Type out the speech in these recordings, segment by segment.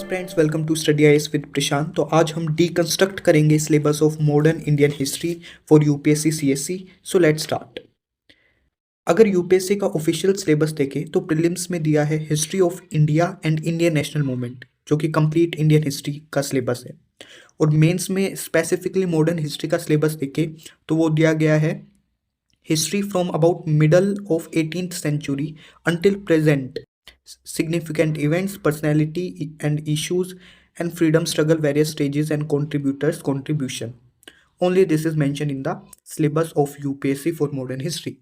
Friends, welcome to study IAS with Prashant. तो आज हम डीकंस्ट्रक्ट करेंगे syllabus of modern Indian history for UPSC CSC. So let's start. अगर UPSC का official syllabus देखें तो प्रीलिम्स में दिया है history of India and Indian national movement, जो कि कंप्लीट इंडियन हिस्ट्री का सिलेबस है। और मेंस में स्पेसिफिकली मॉडर्न हिस्ट्री का सिलेबस देखें तो वो दिया गया है history from about middle of 18th century until present, significant events, personality and issues, and freedom struggle, various stages and contributors contribution. Only this is mentioned in the syllabus of UPSC for modern history.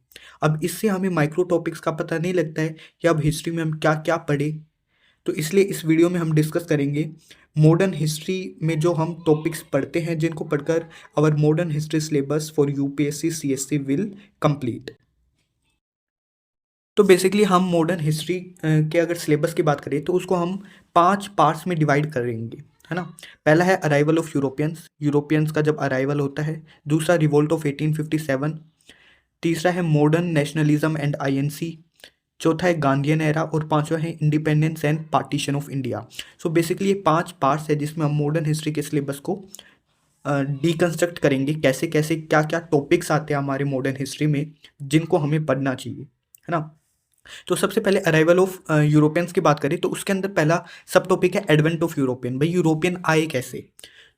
अब इससे हमें micro topics का पता नहीं लगता है कि अब हिस्ट्री में हम क्या क्या पढ़े, तो इसलिए इस वीडियो में हम डिस्कस करेंगे मॉडर्न हिस्ट्री में जो हम टॉपिक्स पढ़ते हैं, जिनको पढ़कर our modern history syllabus for UPSC CSC will complete. तो बेसिकली हम मॉडर्न हिस्ट्री के अगर सिलेबस की बात करें तो उसको हम 5 पार्ट्स में डिवाइड करेंगे, है ना। पहला है अराइवल ऑफ यूरोपियंस का जब अराइवल होता है। दूसरा रिवोल्ट ऑफ 1857। तीसरा है मॉडर्न नेशनलिज्म एंड आईएनसी। चौथा है गांधीयन एरा। और पांचवा है independence and partition of India. So basically ये 5 पार्ट्स है जिसमें हम मॉडर्न हिस्ट्री के सिलेबस को डीकंस्ट्रक्ट करेंगे, कैसे कैसे क्या क्या टॉपिक्स आते हैं हमारे मॉडर्न हिस्ट्री में जिनको हमें पढ़ना चाहिए, है ना। तो सबसे पहले अराइवल ऑफ यूरोपियंस की बात करें तो उसके अंदर पहला सब टॉपिक है एडवेंट ऑफ यूरोपियन। भाई यूरोपियन आए कैसे,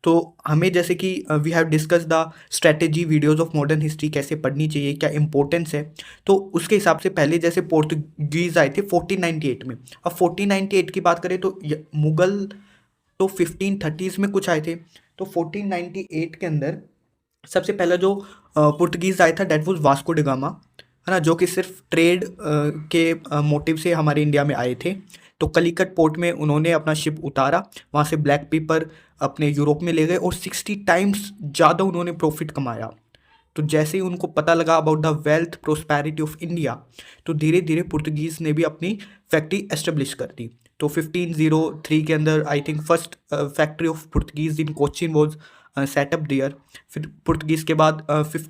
तो हमें जैसे कि we have discuss the strategy videos of modern history, कैसे पढ़नी चाहिए, क्या इंपॉर्टेंस है, तो उसके हिसाब से पहले जैसे पोर्तुगीज आए थे 1498 में। अब 1498 की बात करें तो मुगल तो 1530s में कुछ आए थे। तो 1498 के अंदर सबसे पहला जो पुर्तगीज आया था date was Vasco da Gama, है ना, जो कि सिर्फ ट्रेड के मोटिव से हमारे इंडिया में आए थे। तो कलिकट पोर्ट में उन्होंने अपना शिप उतारा, वहाँ से ब्लैक पेपर अपने यूरोप में ले गए और 60 टाइम्स ज़्यादा उन्होंने प्रॉफिट कमाया। तो जैसे ही उनको पता लगा about the wealth prosperity of India, तो धीरे धीरे पुर्तगीज़ ने भी अपनी फैक्ट्री एस्टेब्लिश कर दी। तो 1503 के अंदर I think first factory of Portuguese in Cochin was set up there. फिर पुर्तगीज़ के बाद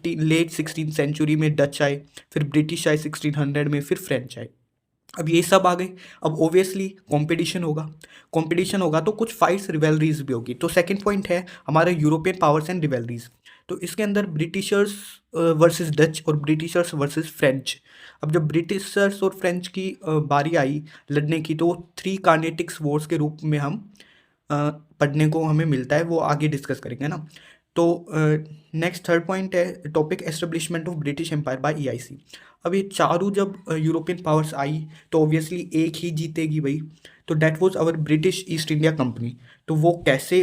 लेट 16th सेंचुरी में डच आए, फिर ब्रिटिश आए 1600 में, फिर फ्रेंच आए। अब ये सब आ गए। अब ओबियसली कंपटीशन होगा तो कुछ फाइट्स रिवेलरीज भी होगी। तो सेकंड पॉइंट है हमारे यूरोपियन पावर्स एंड रिवेलरीज। तो इसके अंदर ब्रिटिशर्स वर्सेस डच और ब्रिटिशर्स वर्सेस फ्रेंच। अब जब ब्रिटिशर्स और फ्रेंच की बारी आई लड़ने की, तो 3 कार्नेटिक्स वॉर्स के रूप में हम पढ़ने को हमें मिलता है, वो आगे डिस्कस करेंगे ना। तो नेक्स्ट थर्ड पॉइंट है topic establishment of British empire by EIC. अब ये चारों जब यूरोपियन पावर्स आई तो ऑब्वियसली एक ही जीतेगी भाई। तो that was our British East India Company. तो वो कैसे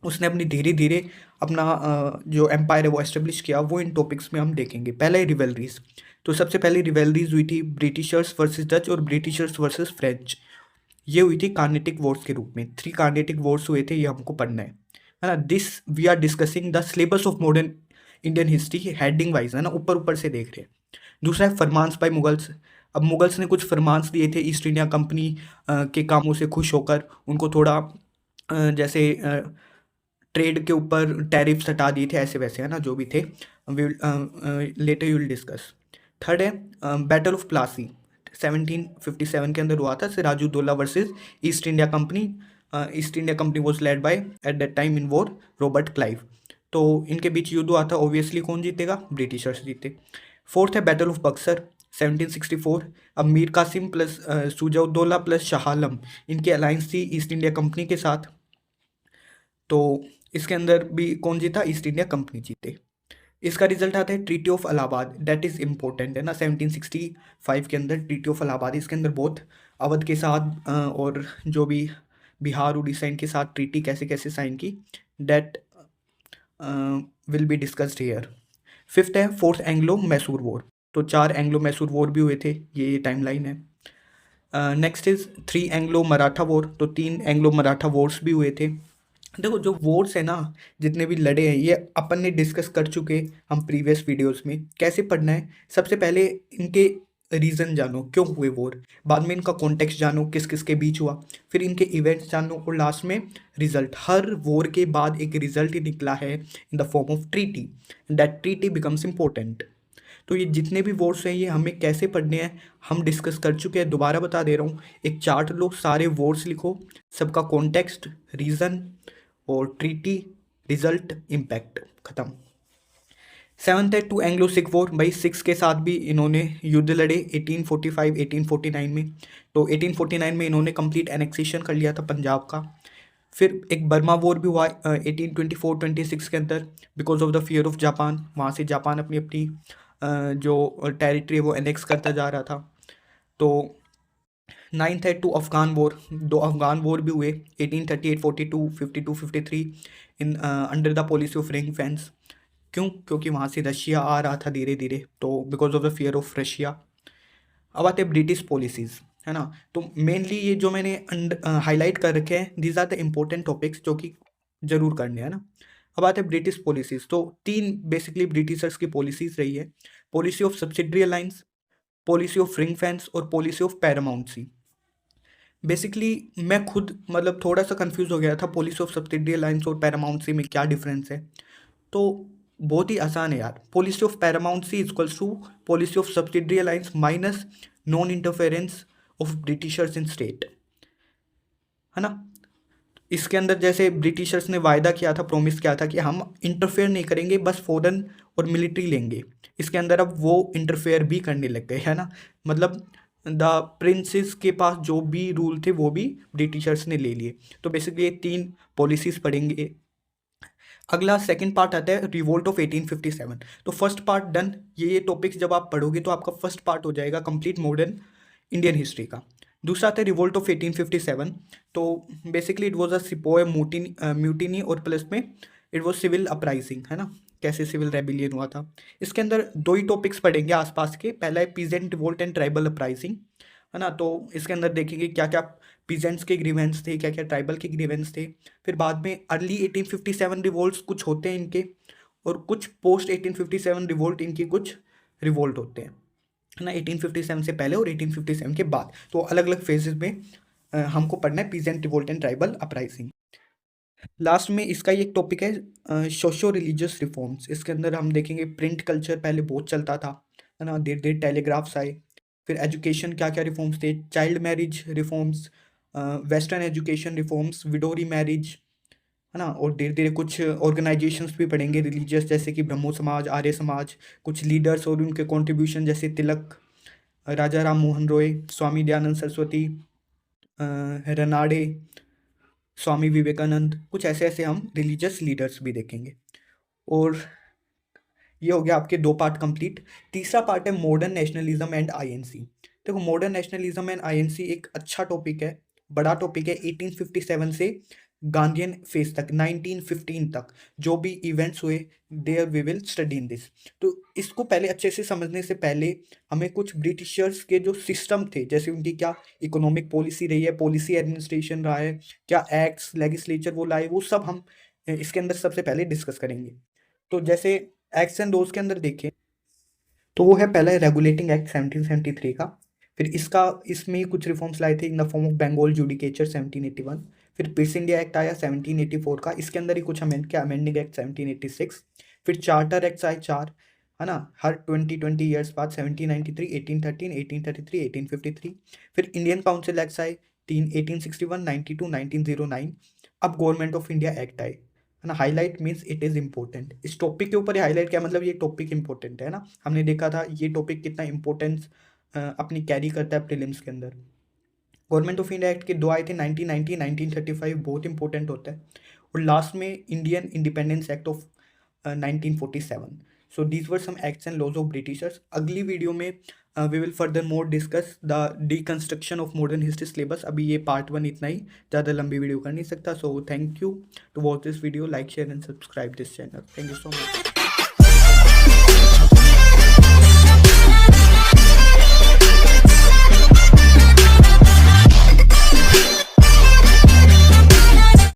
उसने अपनी धीरे धीरे अपना जो एम्पायर है वो एस्टेब्लिश किया, वो इन टॉपिक्स में हम देखेंगे। पहला है रिवेलरीज। तो सबसे पहले रिवेलरीज हुई थी ब्रिटिशर्स वर्सेस डच और ब्रिटिशर्स वर्सेस फ्रेंच। ये हुई थी कार्नेटिक वॉर्स के रूप में। 3 कार्नेटिक वॉर्स हुए थे, ये हमको पढ़ना है ना। This we are discussing the syllabus of modern Indian history heading wise, है ना, ऊपर ऊपर से देख रहे हैं। दूसरा है फरमान्स बाय मुगल्स। अब मुगल्स ने कुछ फरमान्स दिए थे ईस्ट इंडिया कंपनी के कामों से खुश होकर, उनको थोड़ा जैसे ट्रेड के ऊपर टैरिफ्स हटा दिए थे, ऐसे वैसे, है ना, जो भी थे। Later you will discuss. Third है बैटल ऑफ प्लासी 1757 के अंदर हुआ था, Sirajuddaulah versus East India Company. East India Company was led by at that time in war Robert Clive. तो इनके बीच युद्ध हुआ था, ऑब्वियसली कौन जीतेगा, ब्रिटिशर्स जीते। फोर्थ है बैटल ऑफ बक्सर 1764। अब मीर कासिम प्लस सुजाउद्दौला प्लस शाह आलम, इनकी अलायंस थी ईस्ट इंडिया कंपनी के साथ। तो इसके अंदर भी कौन जीता, ईस्ट इंडिया कंपनी जीते। इसका रिजल्ट आता है treaty of Allahabad, that is important, है ना। 1765 के अंदर ट्रीटी ऑफ इलाहाबाद, इसके अंदर बहुत अवध के साथ और जो भी बिहार उड़ीसा इनके साथ ट्रीटी कैसे कैसे साइन की, that will be discussed here. Fifth है फोर्थ एंग्लो मैसूर वॉर। तो 4 एंग्लो मैसूर वॉर भी हुए थे, ये टाइमलाइन है। Next is 3 Anglo Maratha war. तो 3 एंग्लो मराठा वॉर्स भी हुए थे। देखो जो वॉर्स है ना, जितने भी लड़े हैं, ये अपन ने डिस्कस कर चुके हम प्रीवियस वीडियोस में। कैसे पढ़ना है, सबसे पहले इनके रीज़न जानो क्यों हुए वॉर, बाद में इनका कॉन्टेक्स्ट जानो किस किस के बीच हुआ, फिर इनके इवेंट्स जानो, और लास्ट में रिजल्ट। हर वॉर के बाद एक रिजल्ट ही निकला है इन the form of treaty, that treaty becomes important. तो ये जितने भी वॉर्स हैं ये हमें कैसे पढ़ने हैं हम डिस्कस कर चुके हैं, दोबारा बता दे रहा हूँ। एक चार्ट लो, सारे वॉर्स लिखो, सबका कॉन्टेक्स्ट, रीज़न और ट्रीटी, रिजल्ट, इम्पैक्ट, ख़त्म। सेवन्थ है टू एंग्लो सिख वॉर। भाई सिक्स के साथ भी इन्होंने युद्ध लड़े 1845 1849 में। तो 1849 में इन्होंने कंप्लीट एनेक्सेशन कर लिया था पंजाब का। फिर एक बर्मा वॉर भी हुआ 1824-26 के अंदर, because of the fear of Japan. वहाँ से जापान अपनी अपनी जो टेरिटरी है वो एनेक्स करता जा रहा था। तो नाइन्थ है टू अफगान वॉर। दो अफगान वॉर भी हुए 1838 42 52 53 in under the policy of ring fence. क्यों? क्योंकि वहाँ से रशिया आ रहा था धीरे धीरे, तो because of the fear of Russia. अब आते हैं ब्रिटिश पॉलिसीज़, है ना। तो मेनली ये जो मैंने हाईलाइट कर रखे हैं, these are the important topics जो कि जरूर करने हैं ना। अब आते हैं ब्रिटिश पॉलिसीज़। तो तीन बेसिकली ब्रिटिशर्स की पॉलिसीज़ रही है: policy of subsidiary alliance, policy of ring fence और पॉलिसी ऑफ पैरामाउंटसी। बेसिकली मैं खुद मतलब थोड़ा सा कंफ्यूज हो गया था पॉलिसी ऑफ सब्सिडरी अलायंस और पैरामाउंटसी में क्या डिफरेंस है। तो बहुत ही आसान है यार। Policy of paramountcy equals to policy of subsidiary alliance minus non interference of Britishers in state, है ना। इसके अंदर जैसे ब्रिटिशर्स ने वायदा किया था, प्रॉमिस किया था कि हम इंटरफेयर नहीं करेंगे, बस फॉरेन और मिलिट्री लेंगे। इसके अंदर अब वो इंटरफेयर भी करने लग गए, है ना। मतलब द प्रिंसेस के पास जो भी रूल थे वो भी ब्रिटिशर्स ने ले लिए। तो बेसिकली ये तीन पॉलिसीज पढ़ेंगे। अगला सेकंड पार्ट आता है रिवोल्ट ऑफ 1857। तो फर्स्ट पार्ट डन। ये टॉपिक्स जब आप पढ़ोगे तो आपका फर्स्ट पार्ट हो जाएगा कंप्लीट मॉडर्न इंडियन हिस्ट्री का। दूसरा आता है रिवोल्ट ऑफ 1857। तो basically it was a sepoy mutiny और प्लस में इट वाज सिविल अपराइजिंग, है ना। कैसे सिविल रेबिलियन हुआ था। इसके अंदर दो ही टॉपिक्स पढ़ेंगे आसपास के। पहला है peasant revolt and tribal uprising, है ना। तो इसके अंदर देखेंगे क्या क्या पीजेंट्स के ग्रीवेंस थे, क्या क्या ट्राइबल के ग्रीवेंस थे। फिर बाद में अर्ली 1857 रिवोल्ट्स कुछ होते हैं इनके, और कुछ पोस्ट 1857 रिवोल्ट इनकी कुछ रिवोल्ट होते हैं, है ना। 1857 से पहले और 1857 के बाद, तो अलग अलग फेजेस में हमको पढ़ना है peasant revolt and tribal uprising. Last में इसका ही एक टॉपिक है सोशो रिलीजियस रिफॉर्म्स। इसके अंदर हम देखेंगे प्रिंट कल्चर पहले बहुत चलता था, है ना। धीरे धीरे टेलीग्राफ्स आए। फिर एजुकेशन क्या क्या रिफॉर्म्स थे: child marriage reforms, western education reforms, widow remarriage, है ना। और धीरे धीरे कुछ ऑर्गेनाइजेशंस भी पढ़ेंगे रिलीजियस, जैसे कि ब्रह्मो समाज, आर्य समाज। कुछ लीडर्स और उनके कंट्रीब्यूशन जैसे तिलक, राजा राम मोहन रॉय, स्वामी दयानंद सरस्वती, रनाडे, स्वामी विवेकानंद। कुछ ऐसे ऐसे हम रिलीजियस लीडर्स भी देखेंगे। और ये हो गया आपके दो पार्ट कंप्लीट। तीसरा पार्ट है मॉडर्न नेशनलिज्म एंड आईएनसी। देखो मॉडर्न नेशनलिज्म एंड आईएनसी एक अच्छा टॉपिक है, बड़ा टॉपिक है। 1857 से गांधीयन फेज तक 1915 तक जो भी इवेंट्स हुए, there we will study in this. तो इसको पहले अच्छे से समझने से पहले हमें कुछ ब्रिटिशर्स के जो सिस्टम थे, जैसे उनकी क्या इकोनॉमिक पॉलिसी रही है, पॉलिसी एडमिनिस्ट्रेशन रहा है, क्या एक्ट्स लेजिस्लेचर वो लाए, वो सब हम इसके अंदर सबसे पहले डिस्कस करेंगे। तो जैसे एक्ट्स एंड लॉज के अंदर देखें तो वो है पहला रेगुलेटिंग एक्ट 1773 का। फिर इसमें कुछ रिफॉर्म्स लाए थे in the form of Bengal judicature 1781। फिर पिट्स इंडिया एक्ट आया 1784 का, इसके अंदर ही कुछ अमेंड किया, अमेंडिंग एक्ट 1786। फिर चार्टर एक्ट्स आए चार, है ना, हर 20 ईयर्स बाद 1793, 1813, 1833, 1853। फिर इंडियन काउंसिल एक्ट्स आए तीन, 1861, 92, 1909। अब गवर्नमेंट ऑफ इंडिया एक्ट आए, है ना। Highlight means it is important. इस टॉपिक के ऊपर हाईलाइट क्या मतलब, ये टॉपिक इंपॉर्टेंट है ना। हमने देखा था ये टॉपिक कितना इंपॉर्टेंस अपनी कैरी करता है प्रीलिम्स के अंदर। गवर्नमेंट ऑफ इंडिया एक्ट के दो आए थे 1990, 1935, बहुत इंपॉर्टेंट होता है। और लास्ट में Indian independence act of 1947। So these were some acts and laws of Britishers. अगली वीडियो में we will further more discuss the deconstruction of modern history syllabus. अभी ये पार्ट 1 इतना ही, ज़्यादा लंबी वीडियो कर नहीं सकता। So thank you to watch this video, like share and subscribe this channel. Thank you so much.